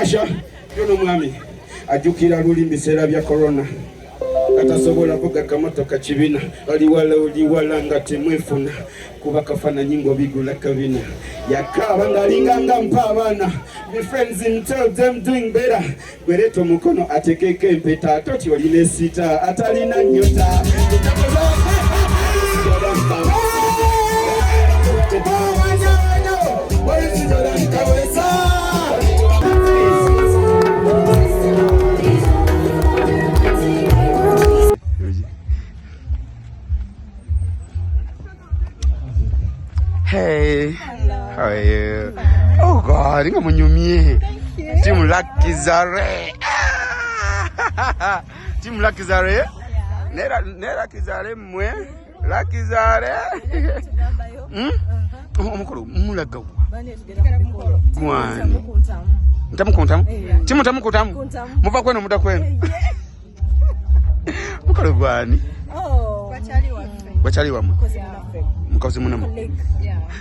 Asha yono mwami ajukira luli biseera bya corona atasobola kuga kamotoka kibina oli wala nga temwefuna kuba kafananyi ng'obigula kabina yakaba ng'alinganga mpa abaana my friends him tell them doing better gwereeta omukono atekeeko empeta atoti olina esita atalina nyota Hey, how are you? Oh God, inga munyumye. Team Lucky Zare. Team Lucky Zare. Nera Kizare mwe. Lucky Zare. Omukolo mulaga. Gwani. Ntamukuntamu. Timu ntamukuntamu. Muva kwenu muda kwenu. Mukolo gwani. Oh, bachali wamwe. Mukozi munamu.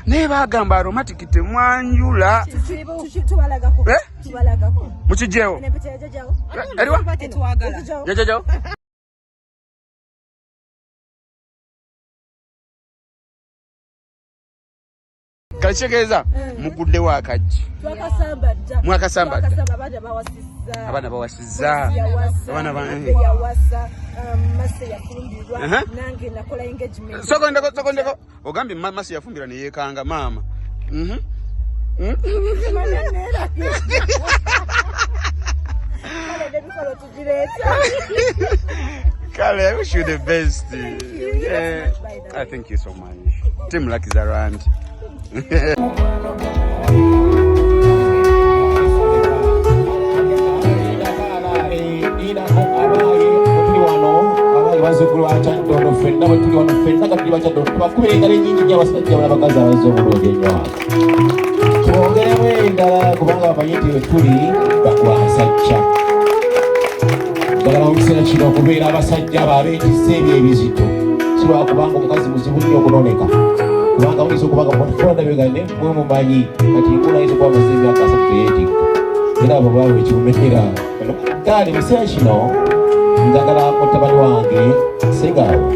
Neba agamba aromatic temwanjula. Tubalagako. Mukijeo. Aliwa? Jajajo. Kachegeza mugudde wakaji. Twakasambadda. Mwakasambadda. Abana bawasiza. Abana yawasa mase yafumbirwa nange nakola engagement. Sokondeko. Ogambye mase yafumbira ne yekanga mama. Kale, I wish you the best. I thank you so much. Team Lucky is around. Bazukulu achadono fenda batuli wano fenda kati bachadono bakubira nyingi nyabasajja balabagaza bazobulungi nnyo twongere endala kubanga abanyiti tuli bakwasajja dala omusera kino okubeera abasajja ababeetisse ebyo ebizito siwa kubanga omukazi muzibu nnyo okunoneka kubanga muyinza okubanga mufonda begane mwe mumanyi kati nkula yinza okuba amaze emyaka 3 teyeetikka era abo baawe ekimumenyera kale museera kino njagala mutabani wange Segawo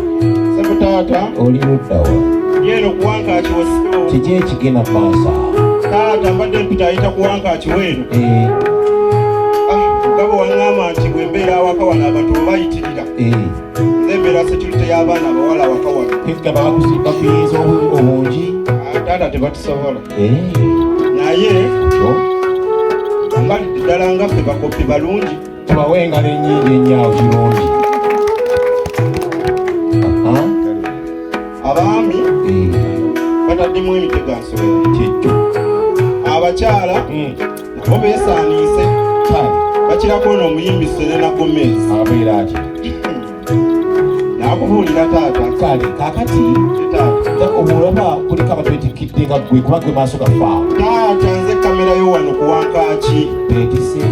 Sebutata oli luddawa yeno kuwanka akiwasiwo kiki ekigenda maaso taata mbadde mpita ayita kuwanka akiweeno mugabo waŋŋamba nti bwe mbeera awaka wano abantu bayitirira nze mbeera security y'abaana abawala awaka wano kegaba bakusinga kuyinza obungi taata tebatusobola naye mbalidde ddala nga ffe bakopi balungi tubawenga n'ennyingi ennyawo kirungi abaami bataddemu emitega nsolo kyekyo abakyala nabo beesaaniise bakirako ono omuyimbi Serena Gomez abeera ati nakubuulira taata kale kakati obulaba kuliko abatwetikidde nga gwe kuba gwe maaso gafaawo taata nze kamera yo wano kuwankaaki beetise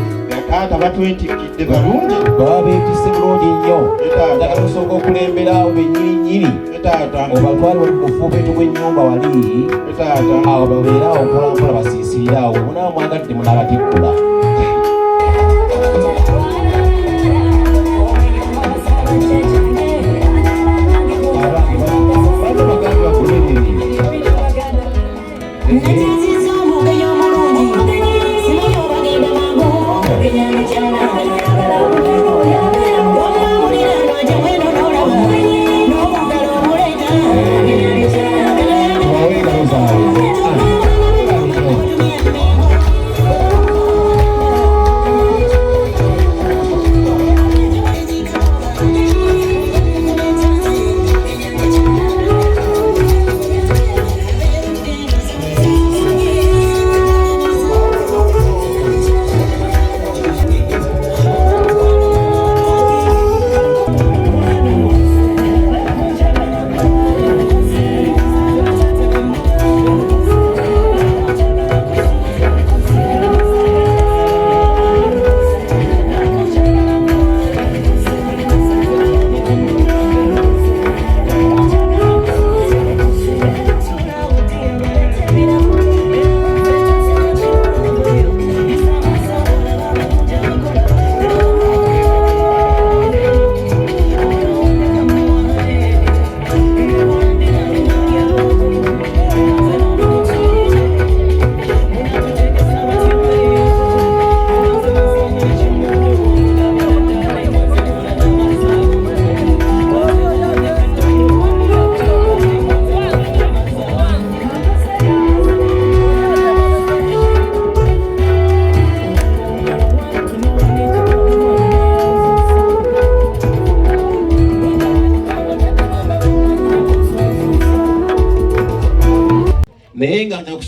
taata batwetikidde balungi baba beetise bulungi nnyo njagala osooka okulemberawo bennyininyini obatwale wali mufuubeeto gw'ennyumba wali awo babeerawo mpolampola basiisirirawo munaamwagadde munaabatikkula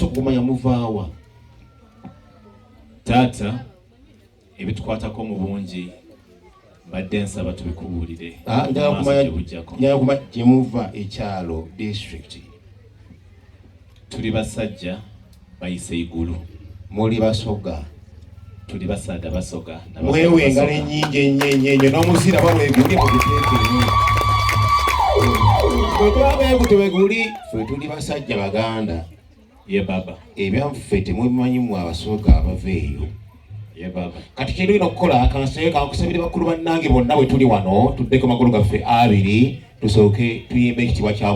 kumanya muvaawa taata ebitukwatako mu bungi badde nsaba tubikubuulire. Njagala kumanya gye muva ekyalo district. Tuli basajja bayise igulu. Muli basoga. Tuli basada basoga. Mwewe engalo ennyingi ennyo n'omuzira babweguli mu biteekeeyo. Bwe twabegu tebeguli ffe tuli basajja baganda. Ye baba. Ebyaffe temubimanyi mmwe abasoga abava eyo. Ye baba. Kati kye tulina okukola kanseye kankusabire bakulu bannange bonna bwe tuli wano tuddeko magulu gaffe abiri tusooke tuyimbe ekitiibwa kya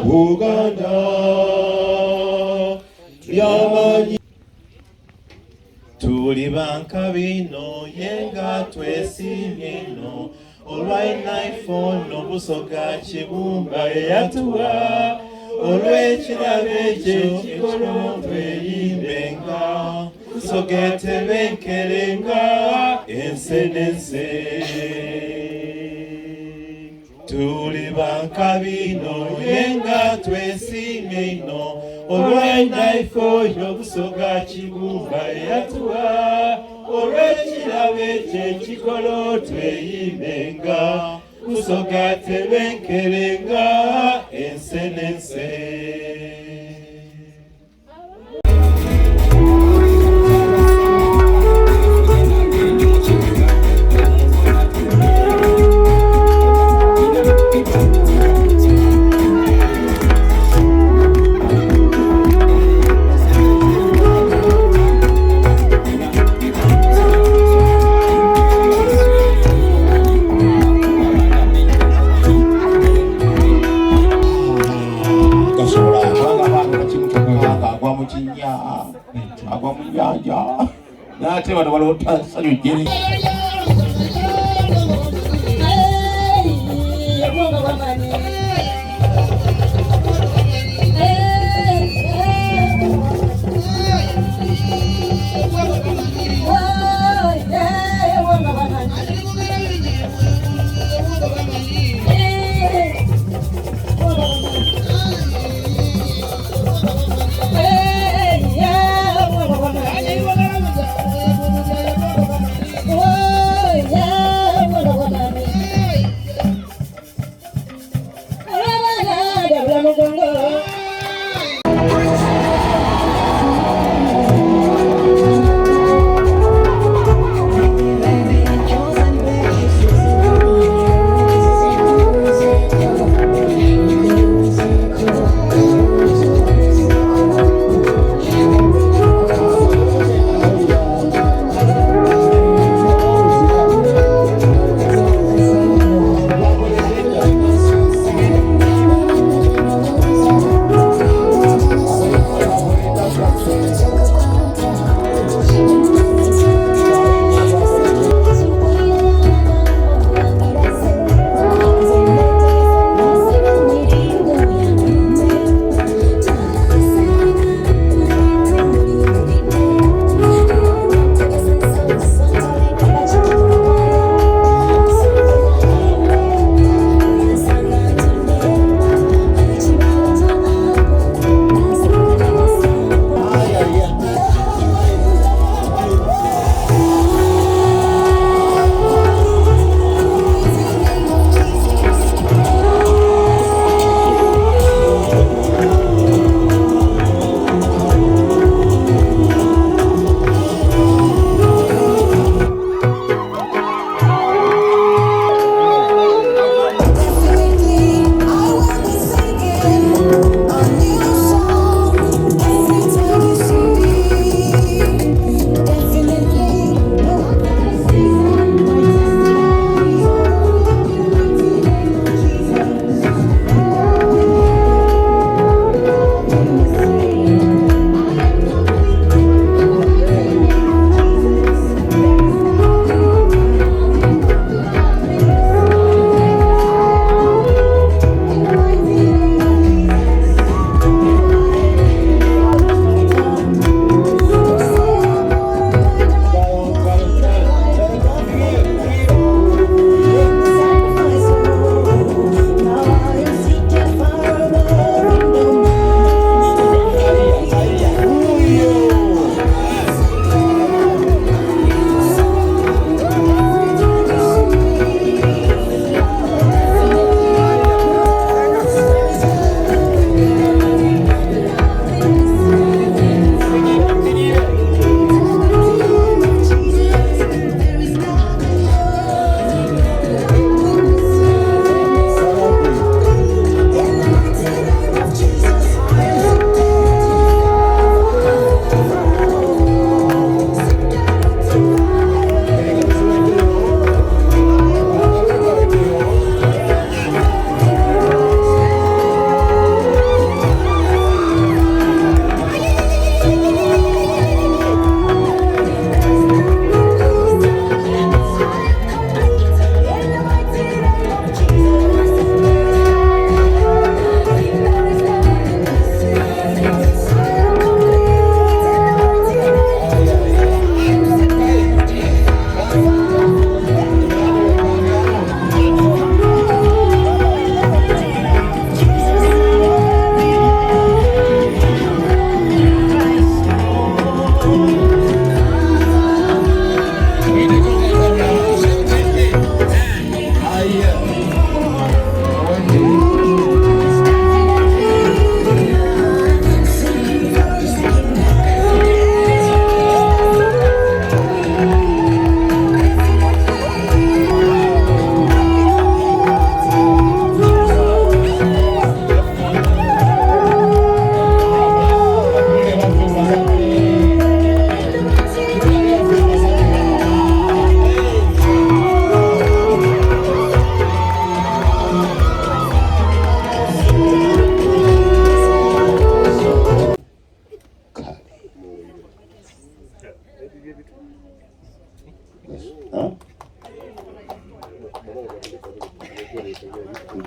Buganda yamanyi tuli banka bino yenga twesimye no olw'ennaifo n'obusoga kibumba eyatuwa olw'ekirabo ekyo kikolo tweyimbenga tusogetebenkerenga ensenense tuli banka bino yenga twesimye ino olw'ennaifo y'obusoga kibumba eyatuwa olw'ekirabo ekyo ekikolo tweyimbenga kusoga tebenkerenga ensenense. Agua mu nyanja n'ate bano balota essanyu jjere. Whoa!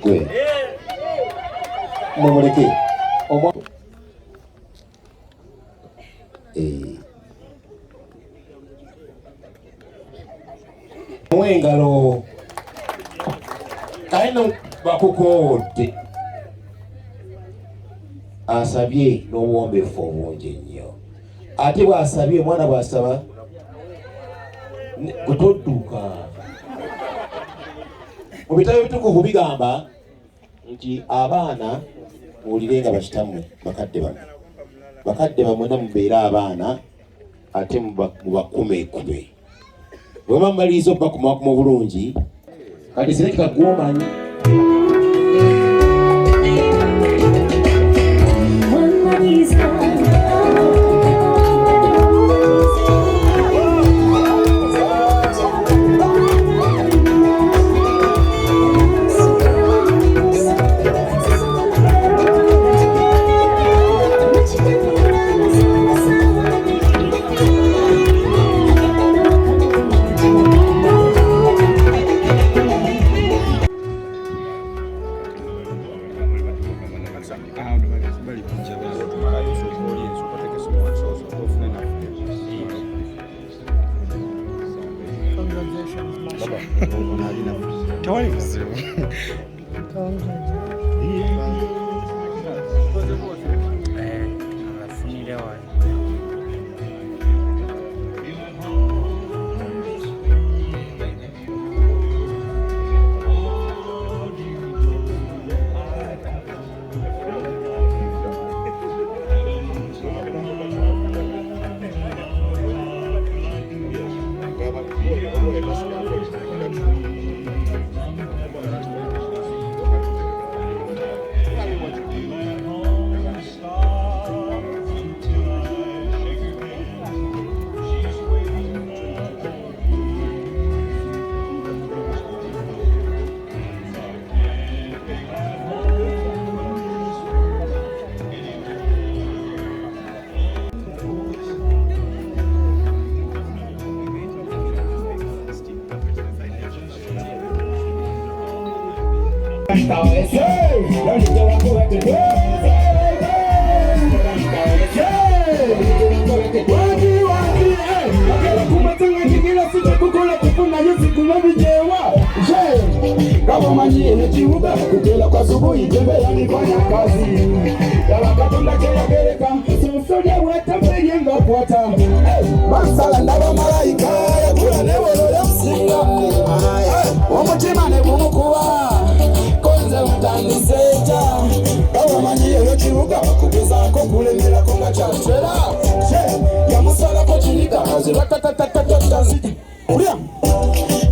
Gwe mumuleke mwengalo ayino bakukoodde asabye n'obuwombeefu obungi ennyo ate bw'asabye omwana bw'asaba gutodduka mu bitabo ebitukuvu bigamba nti abaana muwulirenga bakitammwe bakadde bamwena mubeere abaana ate mubakumekube bwe bamaliriza okubakumakuma obulungi kati sirekika gwomanyi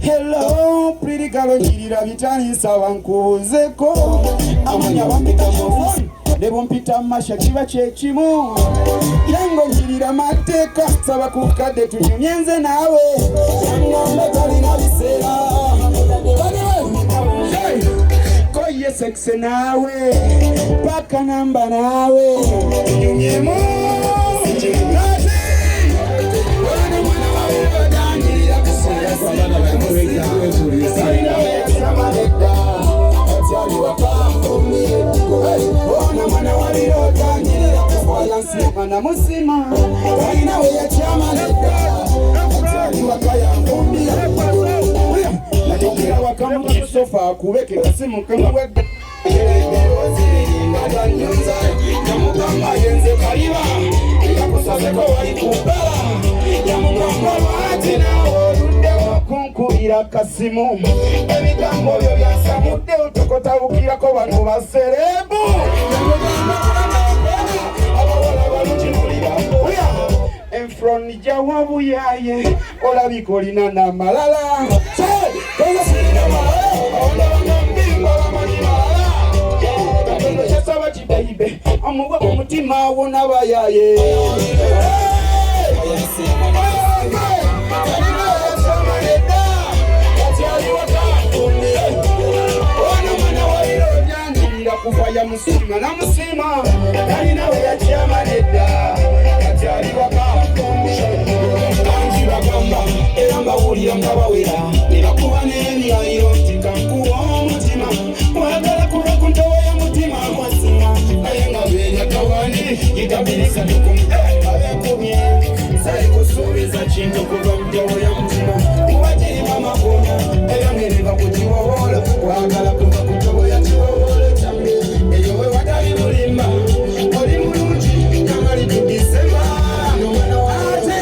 Hello, pretty girl, njirira bitani sawa nkuzeko amanya bampita mufoni nebumpita masha kiba kyekimu yango njirira mateka saba kukadde tunyumyenze nawe yangamba talina biseera koye sexe nawe paka namba nawe tunyumyemu Mana musima Kaina we ya chama leka Atali wakaya mbumbia Natukira wakamu kisofa Kuweke kasimu kama wega Ngada nyunza Nyamugamba yenze kariba Ikakusazeko walikupela Nyamugamba waati na orude wakunkuira kasimu Ebigambo byo byasamude Utokotabukira ko banu baserebu Nyamugamba Enfront jawabu yaye olabika olina na malala koza sirina malala olabanga mbingo bamanyi malala katondo yasaba kibaibe omugwa mu mutima wona bayaye kufaya musima na musima nani nawe ya chama neda kati aliwaka ekintu kuva mu jjawo ya mutima kuba kirima makona era ngeriva ku kiwowoolo wagala kuva ku jjawo ya kiwowoolo kyange eyo we watali bulimba oli mulungi nyangali tudisema nomwana wate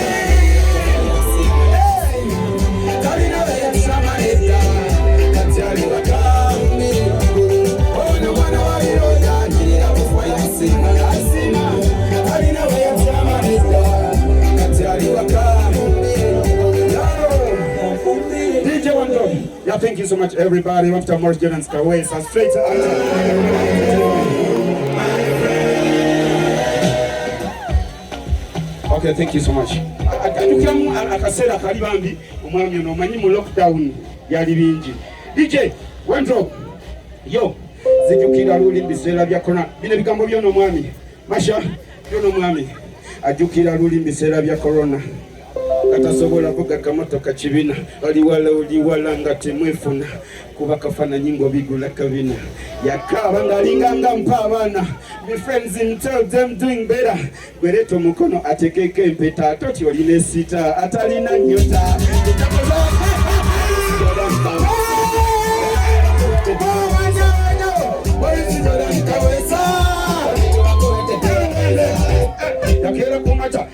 talina beyasamaleta kati ali wakambi ono mwana wabiroza akirira bufa yasima yasima talina beyasamaleta kati ali wakambi. DJ Wando, yeah, thank you so much everybody. After Maurice Jordans Kawai, so straight to okay, thank you so much. Akasera kali bambi omwami ono omanyi mu lockdown yali bingi. DJ Wando, yo zijukira luli biseera bya corona. Bino bigambo byono mwami Masha byono mwami ajukira luli biseera bya corona. Katasobola kuga kamotoka kibina oli wala nga temwefuna kuba kafana nyingo bigula kabina yakaba ngalinganga mpa abana my friends in tell them doing better gwereto mukono atekeke empeta atoti oline sita atalina nyota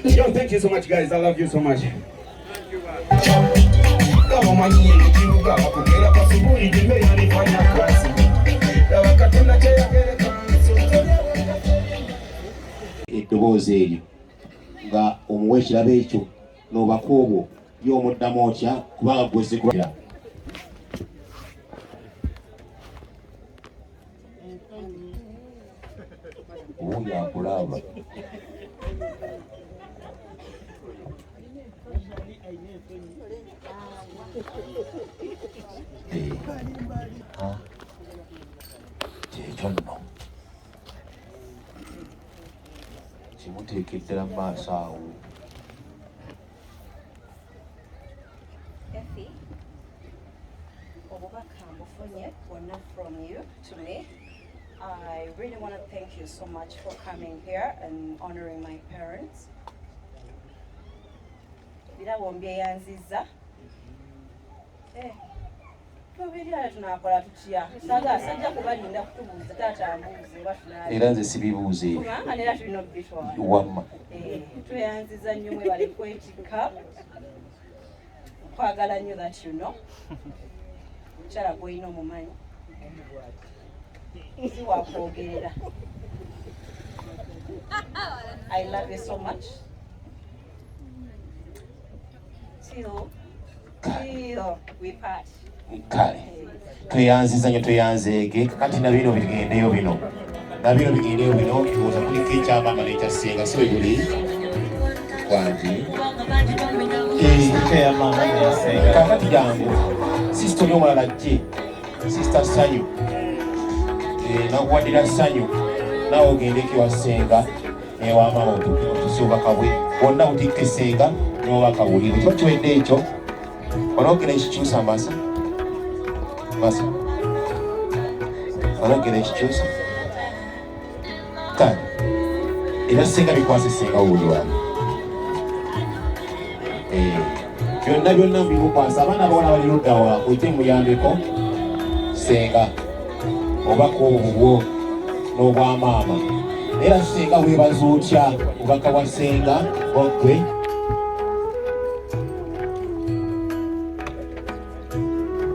Yo, thank you so much, guys. I love you so much. Eddoboozi eryo nga omuwa ekirabo ekyo n'obako obwo y'omuddamu otya kubanga gwezigulira obundi akulaba kyekyo nno kimuteekeddera mu maaso awo. Effie, obubaka mbufunye bwonna from you to me. I really want to thank you so much for coming here and honoring my parents. Birabo mbyeyanziza. Tubirira tunakola tutya. Saga sajja kubalinda kutubuuza taata mbuuze bafuna. Era nze sibibuuze. Kubanga nera tulina obitwala. Wamma. Tweyanziza nnyo mwe bali kwetikka. Kwagala nnyo that you know. Mukyala gw'olina omumanyi. I love you so much. Till we part. Kale tweyanziza nnyo tweyanzeege kakati na bino bigendeyo bino oza kuliko ekyamama n'ekyasenga si bwe guli kwanti kakati jangu sisita oli omulala jje sisita Sanyu nakuwadira Sanyu naawe ogendeko ewasenga newamama otusi obubaka bwe bwonna butikka esenga n'obubaka bulire kiba kiwedde ekyo onogera ekikyusa masa onogera ekikyusa kale era senga bikwasa esenga wuli wange byonna mbimukwasa abaana bawona bali luddawa ojje muyambeko senga obubaka obwo bubwo n'obwamaama era senga weebaza otya obubaka bwa senga ogwe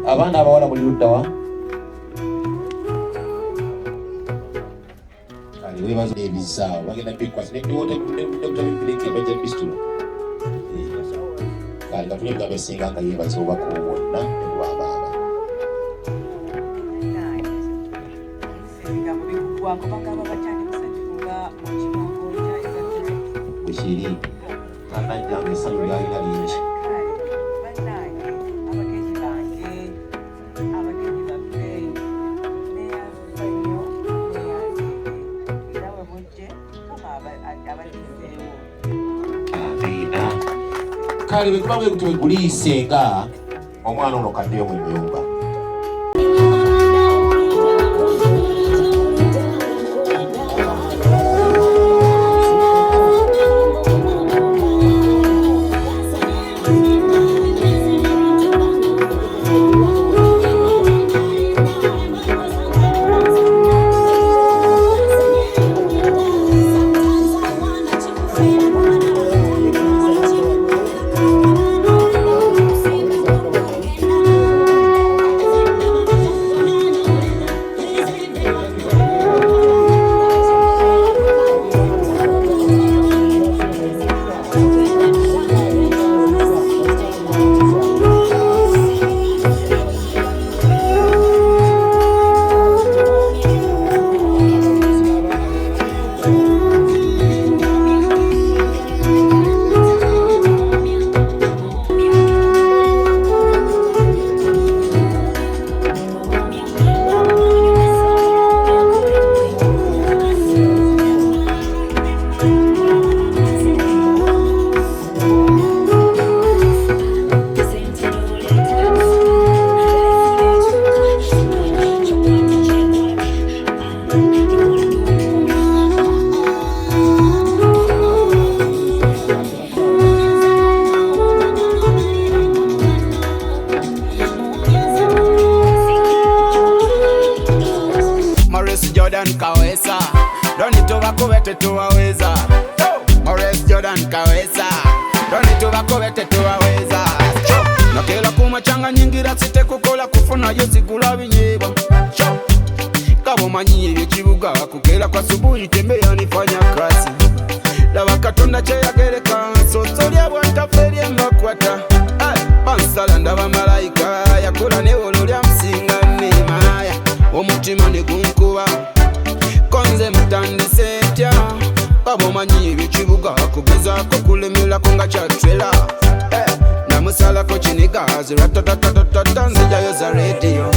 abaana abawala buli luddawa kale weebaza ebizaawo bagenda bikwasa nebutabibileke bajja bisitulo kale katule bigambo esenga nga yeebaza obubaka obwo bwonna nebwamaama bwekiri anajjanga essanyu lyalina lingi kale bwe kuba bwe kuti weguliisenga omwana ono kaddeyo mu nnyumba Don't need to bakubete tuwaweza. Maurice Jordan kaweza. Don't need to bakubete tuwaweza. Nakela kumachanga nyingira site kukola kufuna yosigula binyeba. Kabo manyi ebichibuga kukela kwa subuhi tembea nifanya kasi. Laba katonda cheyagereka sosolya bwantaferi emakwata. Bansala ndaba malayika yakola newolo lya msinga nemaya. Omutima negunkuba konze mutandise tya. Kabo manyi ebichibuga kugezaako kulemerako nga kyatwela. Namusala ko chiniga ziratatatata nzijayo za radio.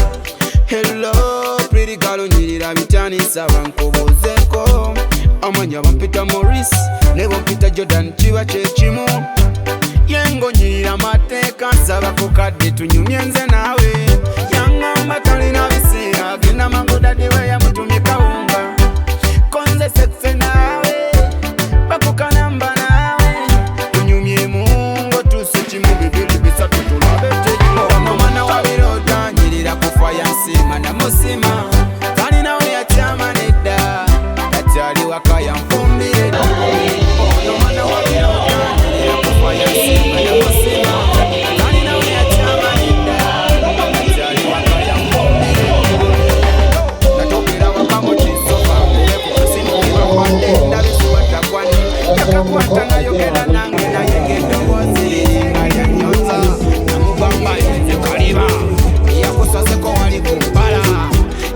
Hello pretty girl nyirira bitani saba nkobozeko. Amanya bampita Maurice ne bampita Jordan chiba chechimu. Yengo nyirira mateka saba kukadde tunyumye nze nawe. Yangamba talina biseera genda magoda diwe ya mutumye kawunga. Konze sexe nawe bakukanamba nawe. Tunyumye mungo tusichimu bibili bisatu tulabete. Ono mwana wa biroda nyirira kufa yansima na musima. Kali nawe yatyama nedda yatyali waka yamfumbire. Ono mwana wa biroda nyirira kufa yansima na musima. Kali nawe yatyama nedda yatyali waka yamfumbire. Natokera waka mu kisofa kusimu kibakwande ndabisuwata kwani. Yakakwata nayogera nange naye ng'eddoboozi nga lyanyonza. Namugamba yenze kaliba yakusaseko wali kumpala.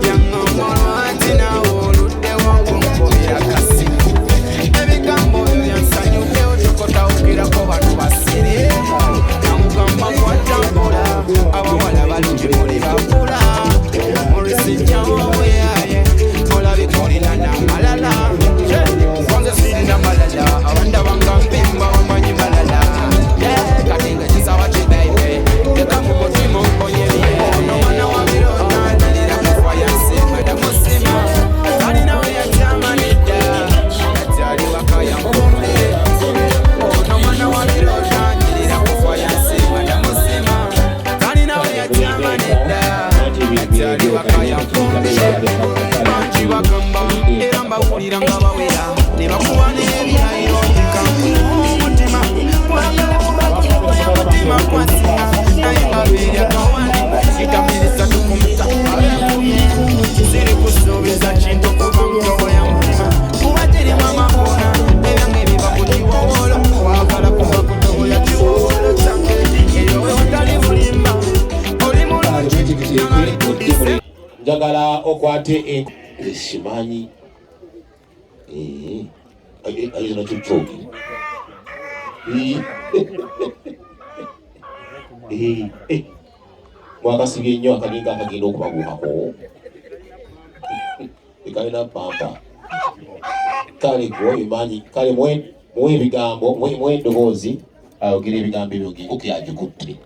Yaŋŋamba lwaki nawe oluddewo kunkubira kasi. Ebigambo byo byansanyuddewo tokotawukirako bano basire. Namugamba kwatambula abawala balungi muli bakula. Maurice Jordans olabika olina n'amalala. Konze sirina malala abanda bangampimba bamanyi malala. Kati nga kisawa kibayibe leka mu mutima onkonyebye. Ono mwana wa biroda nyirira kufa yansima na musima. Kali nawe yatyama nedda yatyali waka yamfumbire. Ono mwana wa biroda nyirira kufa yansima na musima. Kali nawe yatyama nedda yatyali waka yamfumbire. Bangi bagamba era mbawulira nga bawera ne bakuba n'ebirayiro umutima gwagala kubagirwa y'omutima kwasinga naye nga beeryakawale itamirisa tukumuta ziri kusuubiza kintu kuba ntobo ya mutima kuba tirimu amakona ebyange biba ku kiwowolo wagala kuba ku ntobo ya kiwowolo kyange eyo otali bulimba oli mulungi nagali kudise. Njagala okwate simanyi ayina kyokyogi mwakasibye nnyo akaninga akagenda okubaguhako ekalina pampa kale gwobimanyi kale muwe ebigambo muwe endoboozi ayogera ebigambo ebyo ng'enkoko yagikutte.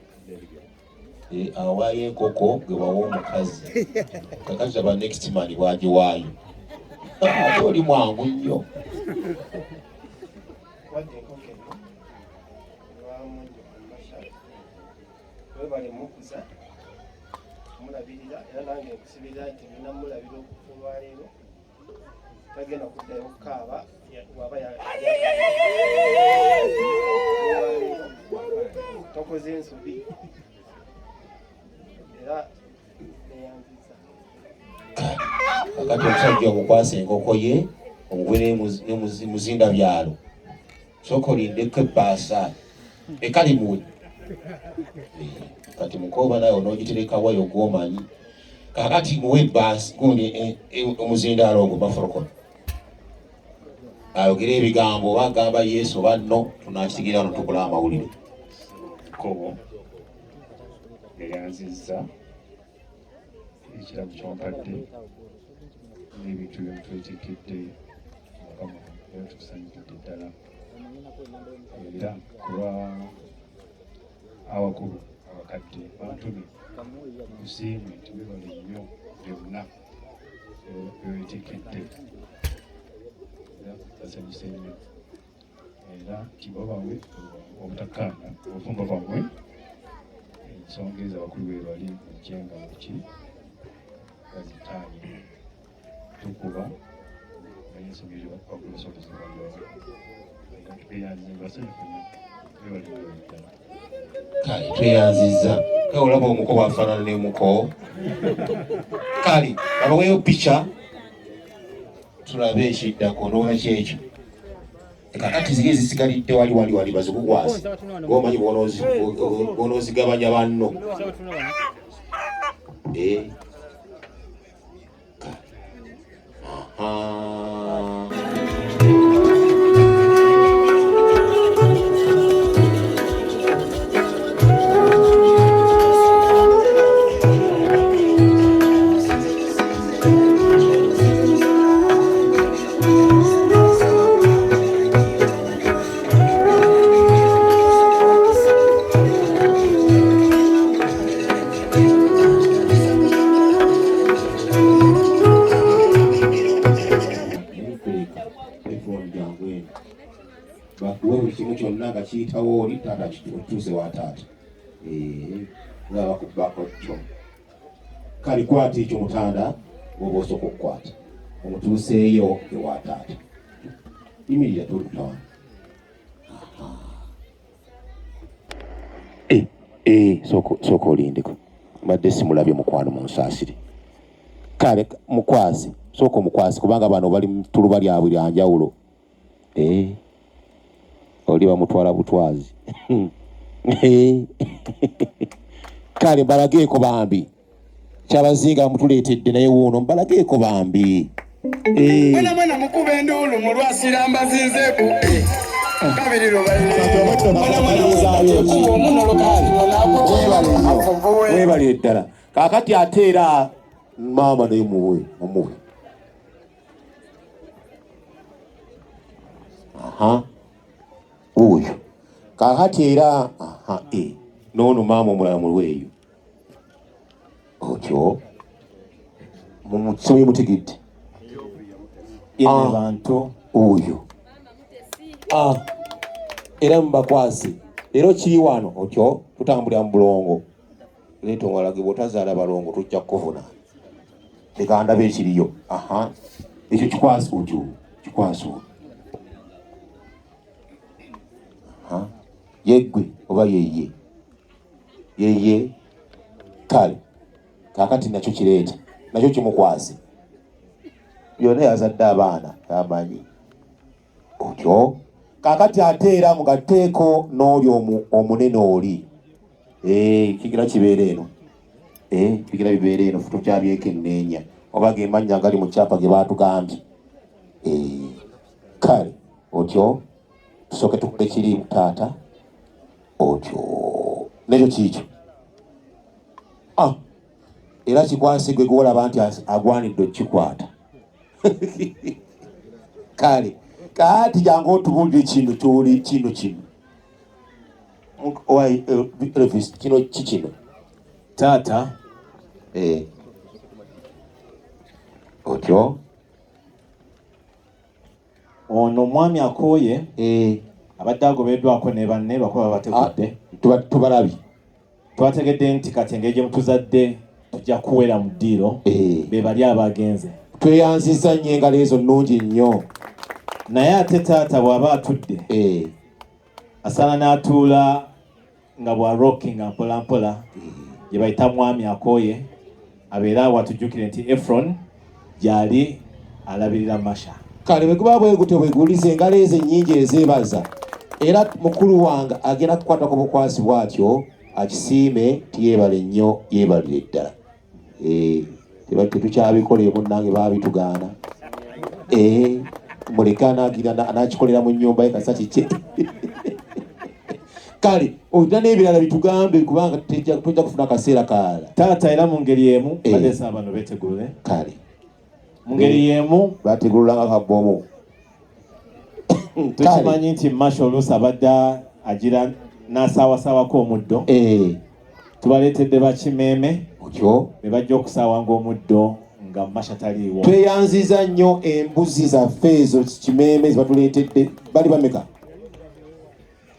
Awaayo enkoko gwe wawa omukazi kakati aba next man bwagiwaayo ate oli mwangu nnyo. webale mukuza mulabirira era nange nkusibira nti nina mulabira okuva olwaleero tagenda kuddayo okukaaba waba tokoze ensobi era neyanziza. Kakati omusajja omukwasa enkoko ye omugwire muzinda byalo sooka olindeko ebbaasa ekalimuwe kati mukoba naye onogiterekawayo gwomanyi kakati muwe ebbaasi gundi omuzindaalo ogwo bafulokolo ayogera ebigambo oba agamba yesu oba no tunakitegeera wano tukula amawulire. Kobo yayanzizza ekirabu kyompadde n'ebintu byomutwetikidde mukama era tukusanyukidde ddala era kuba abakulu abakadde bantumye musiimwe nti bibale nnyo byonna byewetikidde era basanyuse nnyo era tibo bawe obutakkaanya obufumbo bwabwe ensonga ezo abakulu be bali mujjenga muki bazitaanye tukuba Kale tweyanziza olaba omuko bwafaanana ne muko kale abaweyo picha tulabe ekiddako nolwaki ekyo kakati zige zisigalidde wali bazikukwasi ng'omanyi bw'onoozigabanya banno bakuwe buli kimu kyonna nga kiyitawo oli taata kituuse wa taata nga bakubako kyo kale kwata ekyo mutanda oba osooka okukwata omutuuseeyo ewa taata imirira tolutawana sooka olindeko mbadde simulabye mukwano munsaasire kale mukwasi sooka omukwasi kubanga bano bali tuluba lyabwe lyanjawulo oli bamutwala butwazi kale mbalageeko bambi kyabazinga bamutuleetedde naye wuuno mbalageeko bambi mwena mukuba enduulu mulwasira mbazinzeeku webali eddala kakati ate era maama naye muwe oyo kakati era noono maama omulala mulweyo otyo mumusomi mutegedde bantu oyo era mubakwasi era kiri wano otyo tutambulira mu bulongo leeta omwalage bw'otazaala balongo tujja kukuvuna leka ndaba ekiriyo ekyo kikwasi otyo kikwasi otyo yeggwe oba yeye kale kakati nakyo kireeta nakyo kimukwase byonna yazadde abaana amanyi otyo kakati ate era mugatteeko n'oli omunene oli kigira kibeera eno kigira bibeera eno tokyabyekennenya oba gemanya gali mu kyapa ge baatugambye kale otyo tusooke tukule kiri taata otyo nekyo kiikyo era kikwasi gwe gwolaba nti agwanidde okikwata kale kaati jangu otubulire kino kyoli kino kino kikino taata otyo ono omwami akooye abadde agobeddwako ne banne bakuba bategudde tubalabye twategedde nti kati engeri gye mutuzadde tujja kuwera mu ddiiro be bali abagenze tweyanziza nnyo engalo ezo nnungi nnyo naye ate taata bw'aba atudde asala n'atuula nga bwarockinga mpola mpola gye bayita mwami akooye abeera awo atujjukire nti Efron gyali alabirira Masha kale bwe guba bwe gutyo bweguliza engalo ezo ennyingi ezeebaza era mukulu wange agenda kukwatako bukwasi bw'atyo akisiime tiyeebale nnyo yeebalire ddala tetukyabikola munnange baabitugaana muleke anakikolera mu nnyumba ye kasa kike kale olina n'ebirala bitugambe kubanga tujja kufuna akaseera kaala taata era mu ngeri emu badesa bano betegule kale mu ngeri yemu bategululanga kabbomu tukimanyi nti Masha oluusi abadde agira n'asaawasawako omuddo tubaleetedde bakimeeme otyo ne bajja okusaawanga omuddo nga Masha taliiwo tweyanziza nnyo embuzi zaffe ezo kimeeme zebatuleetedde bali bameka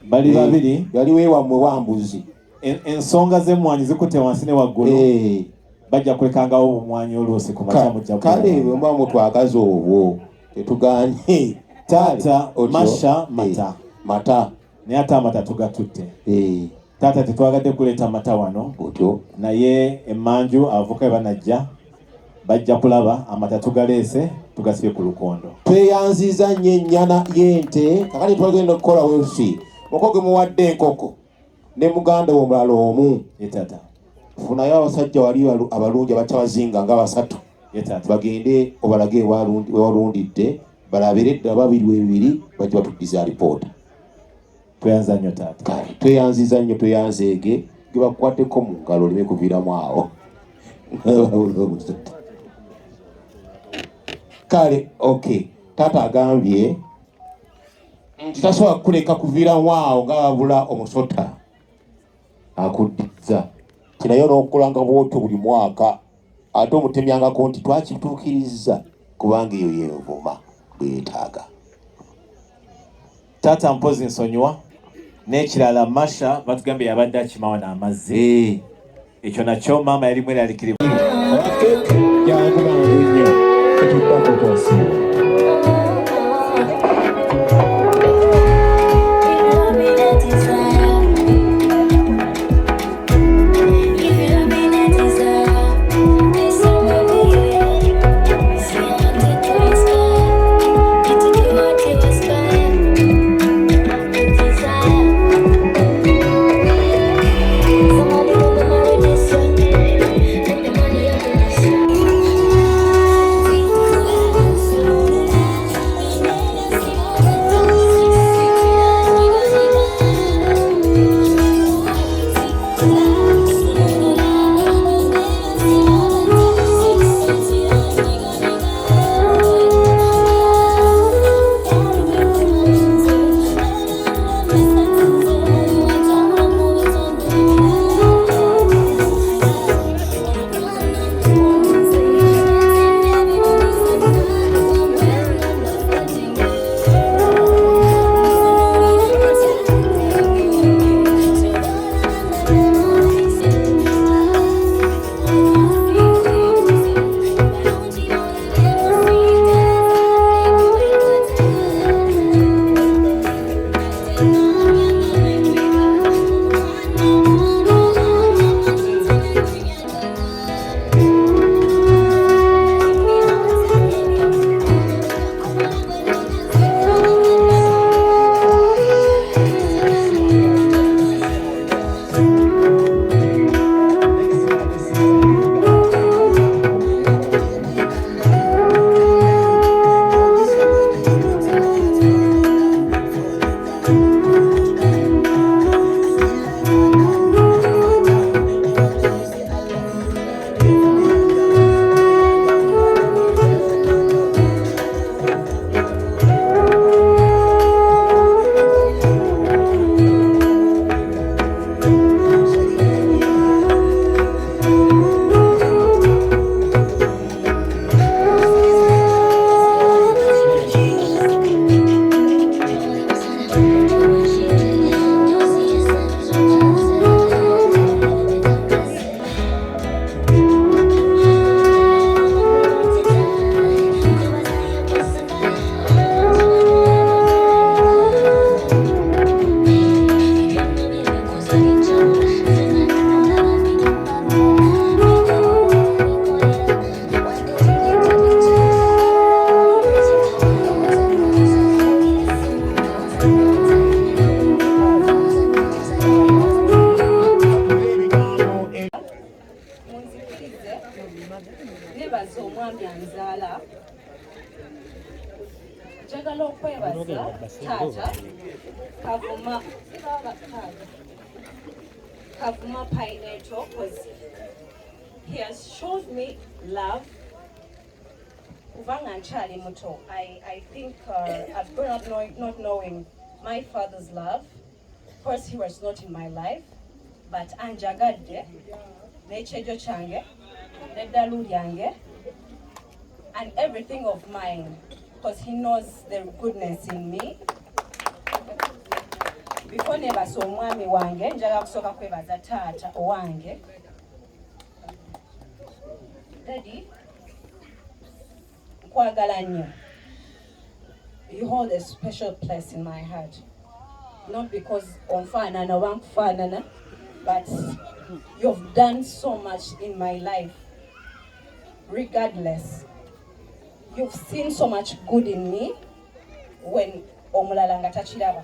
bali babiri yali weewammwe wa mbuzi ensonga z'emmwanyi zikutte wansi ne waggulu bajja kulekangawo obumwanyi oluusi ku makya mujja kale bwemba mutwagaza obwo tetuganye Tata masha mata mata naye ate amata tugatutte. Tata tetwagadde kuleeta mata wano naye emmanju avuka banajja bajja kulaba amata tugaleese tugasibye ku lukondo. Tweyanziza nnyo ennyana y'ente kakati twagenda okukola wefi okoge muwadde enkoko ne muganda w'omulala omu tata funayo abasajja wali abalungi abakyabazinga nga basatu bagende obalage ewalundidde balabire ddala babiri bajja batuddiza alipoota. Tweyanza nnyo tata. Kale tweyanziza nnyo tweyanzeege ge bakwaddeko mu ngalo oleme kuviiramu awo. Kale okay tata agambye nti tasobola kuleka kuviiramu awo nga wabula omusota akuddiza kinayo n'okulanga bwotyo buli mwaka ate omutemyangako nti twakituukirizza kubanga eyo yenvuma bwetaaga. Tata mpozi nsonyiwa n'ekirala masha batugambye yabadde akimawa n'amazzi. Ekyo nakyo maama yali mweraliikirivu. Kavuma Pineapple, because he has showed me love. I think I've grown up not knowing my father's love. Of course, he was not in my life, but anjagadde, nechejo change, nedalu yange, and everything of mine, because he knows the goodness in me. Before never saw mwami wange, njagala kusooka kwebaza taata owange. Daddy, nkwagala nnyo. you hold a special place in my heart. Not because omfanana wankufanana, but you've done so much in my life. Regardless, you've seen so much good in me when omulala nga takiraba.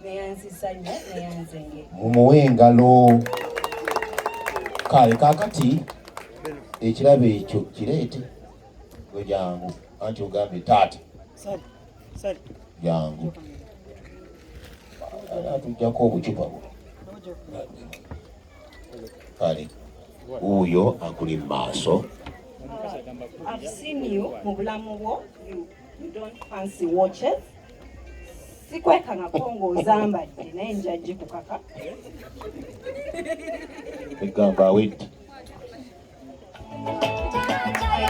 Neyanziza nnyo, neyanzenge. Mumuwe engalo. Kale kakati ekirabo ekyo kireete gwe jangu anti ogambye taata jangu atujjako obucupa bwo kale uyo akuli mu maaso. I've seen you mu bulamu bwo, you don't fancy watches. Sikwekangako ng'ozambadde naye njajje kukaka. Egamba awedde. I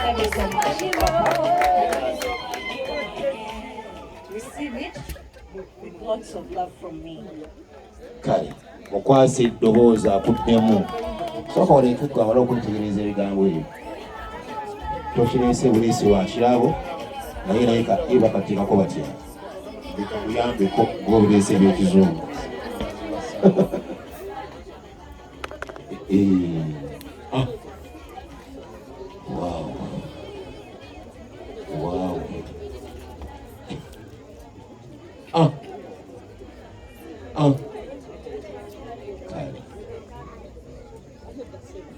love you so much, Papa. Receive it with lots of love from me. Kale mukwase eddoboozi akuddemu sooka oleetugga wala okuntegereza ebigambo ebyo tokireese buliisi wa kirabo naye naye iba kateekako batya bikuyambeko kuba obuleese ebyekizungu. Wow. Wow.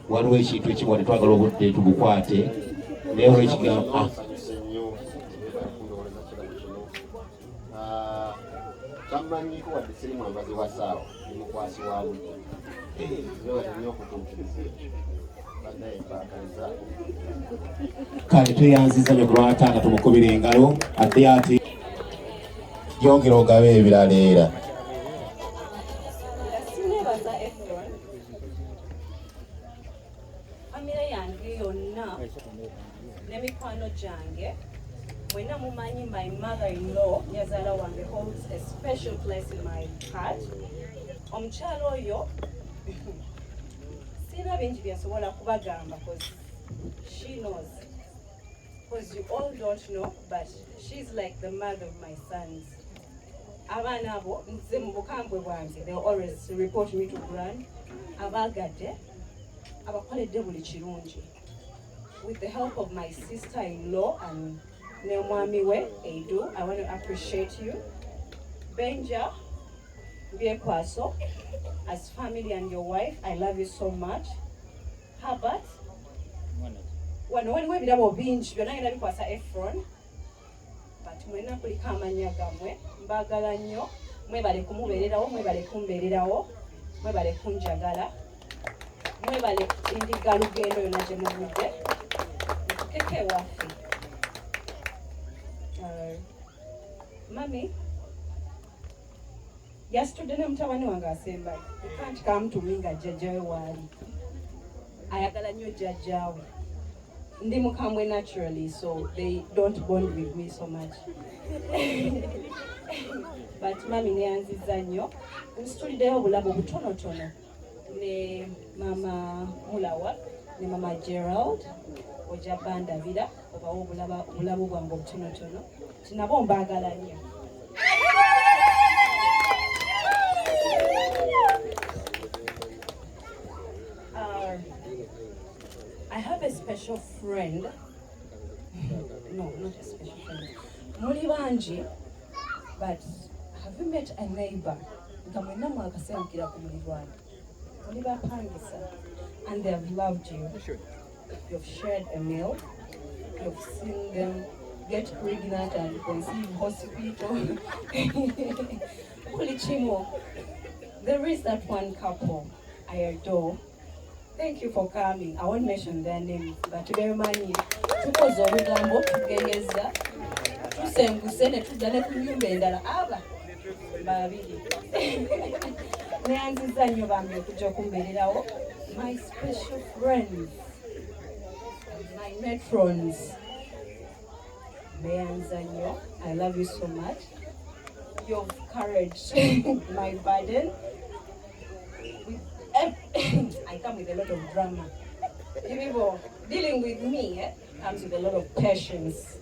Waliwo ekintu ekimu tetwagala obudde tubukwate naye olw'ekigambo Kamanyiko wadde siri mwambazi wa ssaawa ndi mukwasi wa budde wewata nnyo okutuukiriza ekyo baddaye mpaakaliza. Kale tweyanziza ne ku lwataano tumukubira engalo ate ate yongera ogabe ebirala era. Sineebaza Efron, famire yange yonna ne mikwano gyange mwenna mumanyi my mother-in-law nyazaala wange holds a special place in my heart. Omukyalo oyo sina bingi byensobola kubagamba because she knows. Because you all don't know, but she's like the mother of my sons. Abaana abo nze mu bukambwe bwange they always report me to Grand. Abaagadde abakoledde buli kirungi. With the help of my sister-in-law and ne mwami we Edu, I want to appreciate you. Benja Byekwaso, as family and your wife, I love you so much. Herbert, wano waliwo ebirabo bingi byonna ngenda bikwasa Efron, but mwena kuliko amannya gammwe mbaagala nnyo. Mwebale kumubeererawo, mwebale kumbeererawo, mwebale kunjagala, mwebale indiga lugendo yonna gye muvudde mutukeko ewaffe. Mami, yasitudde ne mutabani wange asembayo. You can't come to me nga jjajjawe waali. Ayagala nnyo jjajjaawe. Ndi mukambwe naturally, so they don't bond with me so much. But mami neyanziza nnyo. Nsituliddeyo obulabo butonotono ne mama Mulawa ne mama Gerald ojja bandabira obawo obulabo bwange obutonotono. Tinabo mbaagala nnyo. I have a special friend. No, not a special friend. Muli bangi, but have you met a neighbor? Nga mwenna mwakasengukira ku mulirwano. Muli bapangisa, and they have loved you. You've shared a meal. You've seen them get pregnant and conceive hospital. Holy Chimo, there is that one couple I adore. Thank you for coming. I won't mention their names, but very many. Tukoze olugambo tugeyeza tusenguse ne tudda ne ku nnyumba endala aba babiri. Neyanziza nnyo bambi okujja okumbeererawo. My special friends, my matrons. Neyanziza nnyo. I love you so much. You've carried my burden. I come with a lot of drama. People dealing with me comes with a lot of patience.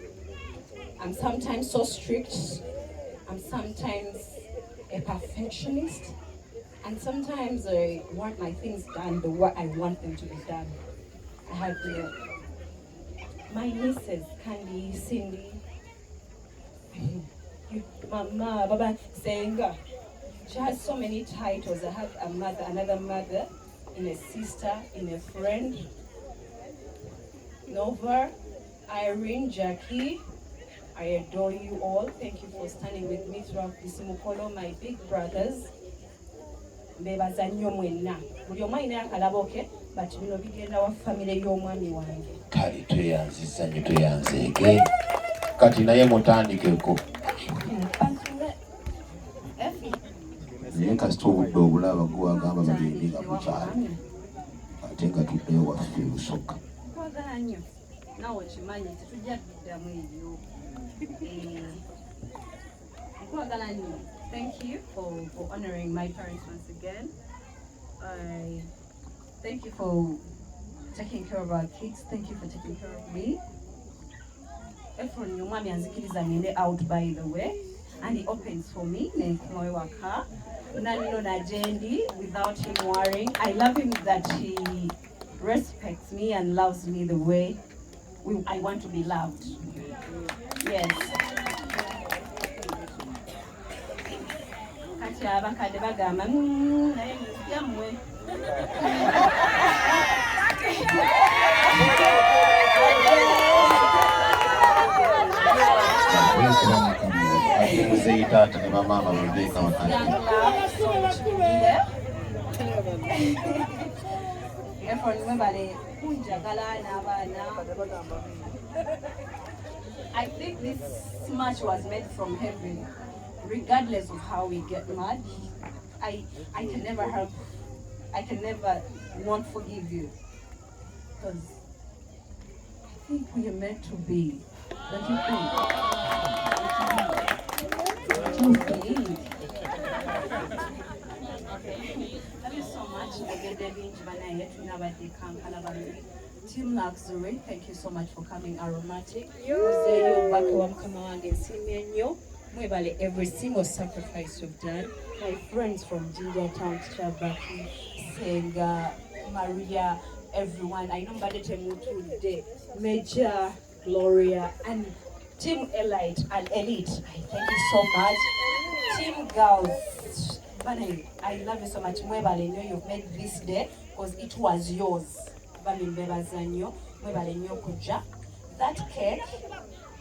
I'm sometimes so strict. I'm sometimes a perfectionist. And sometimes I want my things done the way I want them to be done. I have my nieces, Candy, Cindy, Mama, Baba, Senga. She has so many titles. I have a mother, another mother, and a sister, and a friend. Nova, Irene, Jackie, I adore you all. Thank you for standing with me throughout this mukolo, my big brothers. Bebaza nnyo mwenna. Buli omu alina akalabo ke, but bino bigenda wa family y'omwami wange. Kale tweyanziza nnyo tweyanzeege. Kati naye mutandikeko. Naye kasita obudde obulaba gwagamba bagendiga kukyala. Ate nga tuddeyo waffe lusooka. Nkwagala nnyo. Naawe kimanyi tetujja kuddamu ebyo. Nkwagala nnyo. Thank you for honoring my parents once again. I thank you for taking care of our kids. Thank you for taking care of me. Efron Yumami anzikiriza nende out by the way, and he opens for me. Nenkumoe waka. Nanino najendi without him worrying. I love him that he respects me and loves me the way I want to be loved. Yes. Kati abakadde bagamba naye yammwe. I think this match was made from heaven. Regardless of how we get mad, I can never not forgive you. Because I think we are meant to be. Don't you think? Thank you so much. Team Luxury, thank you so much for coming. Aromatic. Every single sacrifice you've done. My friends from Ginger Town, Chabaki, Senga, Maria, everyone. I know Badete today, Major, Gloria, and Team Elite and Elite. I thank you so much. Team Girls, I love you so much. Mwebale nyo, you've made this day because it was yours. That cake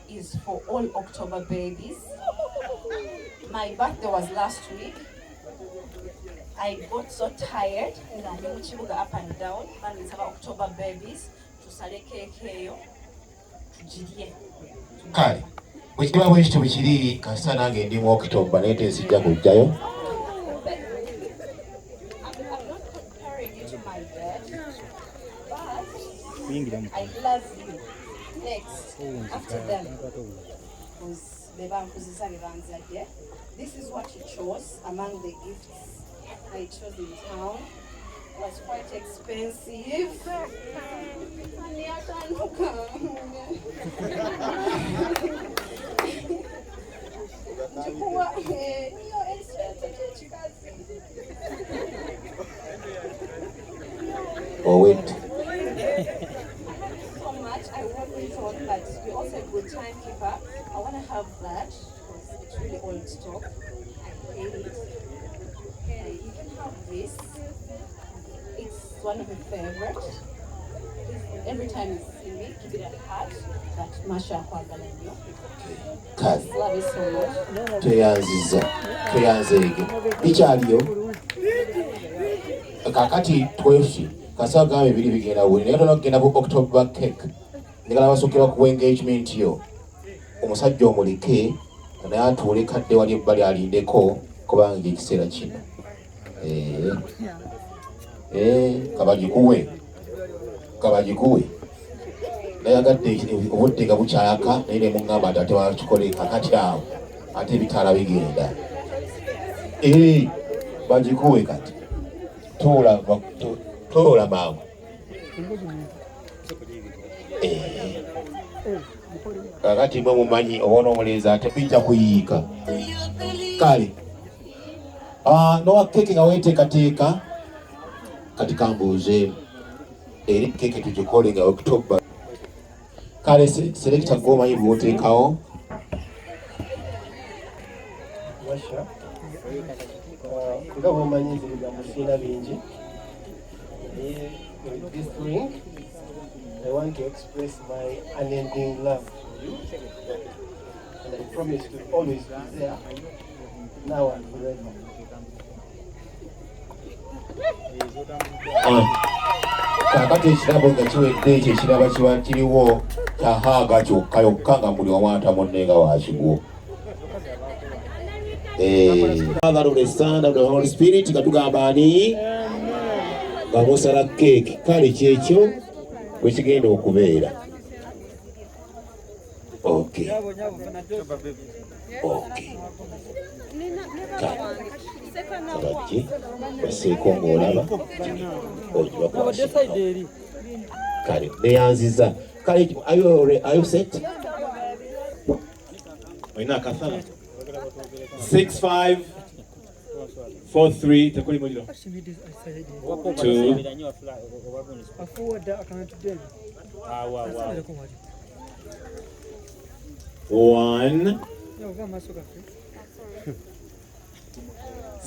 is for all October babies. My birthday was last week. I got so tired and I knew to go up and down. And it's about October babies to sale cake here. Kale, wekiba bwekityo bwekiri kasita nange ndi mu October naye tensijja kujjayo. I'm not comparing you to my dad, but I love you. Next, after them, this is what you chose among the gifts I chose in town. It was quite expensive. Oh, wait. So much. I won't read on, but you're also a good timekeeper. I want to have that because it's really old stock. I hate it. Okay, you can have this. It's one of my favorites. Every time you see me, give it a heart. That Masha Kwagalanyo. Love you so much. Tweyanzeege. Bikyaliyo. Kakati twefi. Kasa gambe biri bigenda buli. Naye tolina kugenda ku October cake. Njagala basukira ku engagement yo. Omusajja omulike naye atuule kadde wali ebbali alindeko kubanga ekiseera kino. Kabagikuwe. Nayagadde obudde nga bukyayaka naye ne mugamba ate wakikole kakati awo ate ebitaala bigenda. Bagikuwe kati. Tuula mangu. kakati mwe mumanyi obona omulenzi ate bijja kuyiika kale nowa keke nga weteekateeka kati kambuuzeemu eri keke tugikole nga October kale selekita gwomanyi bwoteekawo nga bwomanyi ebigambo sirina bingi. With this ring, I want to express my unending love for you, and I promise to always be there, now and forever. kakati ekirabo nga kiwedde ekyo ekiraba kiba kiriwo kyahaaga kyokka yokka nga buli wamu atamunnenga wakigwo. Father of the Son of the Holy Spirit nga tugamba ani nga musala keeki kale kyekyo bwe kigenda okubeera. Okay. Kabaki baseeko ng'olaba kale neyanziza kale are you set? Olina akafala 65 43 tekuli muliro 1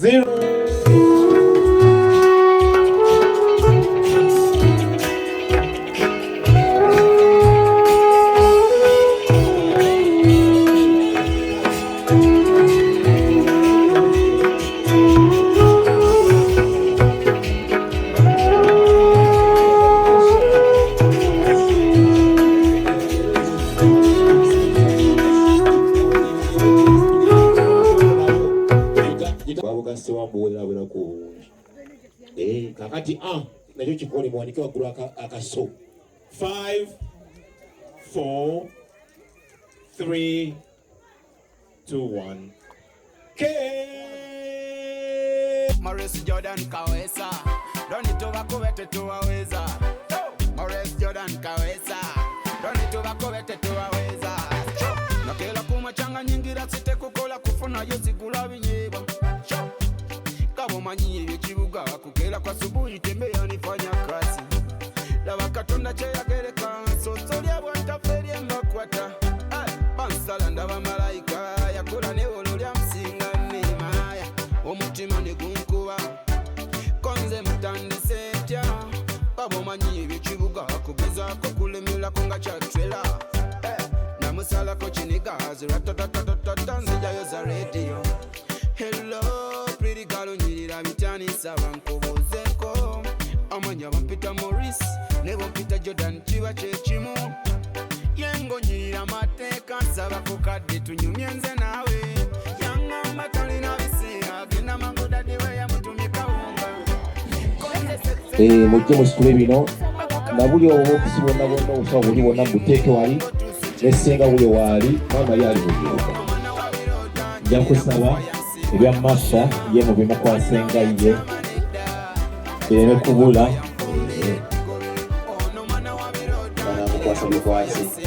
0. Kakati nakyo kikole muwanike waggulu akaso 5 4 3 2 1 Maurice Jordan kawesa Doni tubakubete tuwaweza Maurice Jordan kawesa Doni tubakubete tuwaweza Nakela kumachanga nyingira site kukola kufuna yozigula binyeba Kabo manyi ebikibuga kukela kwa subuhi tembea nifanya kazi Laba katonda cheyagereka sosolya bwataferye makwata Bansala ndaba malaika yakula ne ololya msinga nemaya omutima ne gunkuba konze mutandise tya Kabo manyi ebikibuga kugezaako kulemelako nga kyatwela namusalako kinigazi ratatatatata nzijayo za radio Hello pretty girl unyirira bitani saba nkobozeko amanya bampita Maurice ne bampita Jordan kiba kyekimu yengo nyirira mateeka saba kukadde tunyumye nze nawe yangamba talina biseera genda magoda diwe yamutumye kawunga mujje musitule bino na buli obubokisi bwonna bwonna obusawo buli bwonna buteeke wali nesenga buli waali mama yali bugiruka nja kusaba ebya masha ye mu bimukwasa ye bireme kubula bana mukwasa bikwasi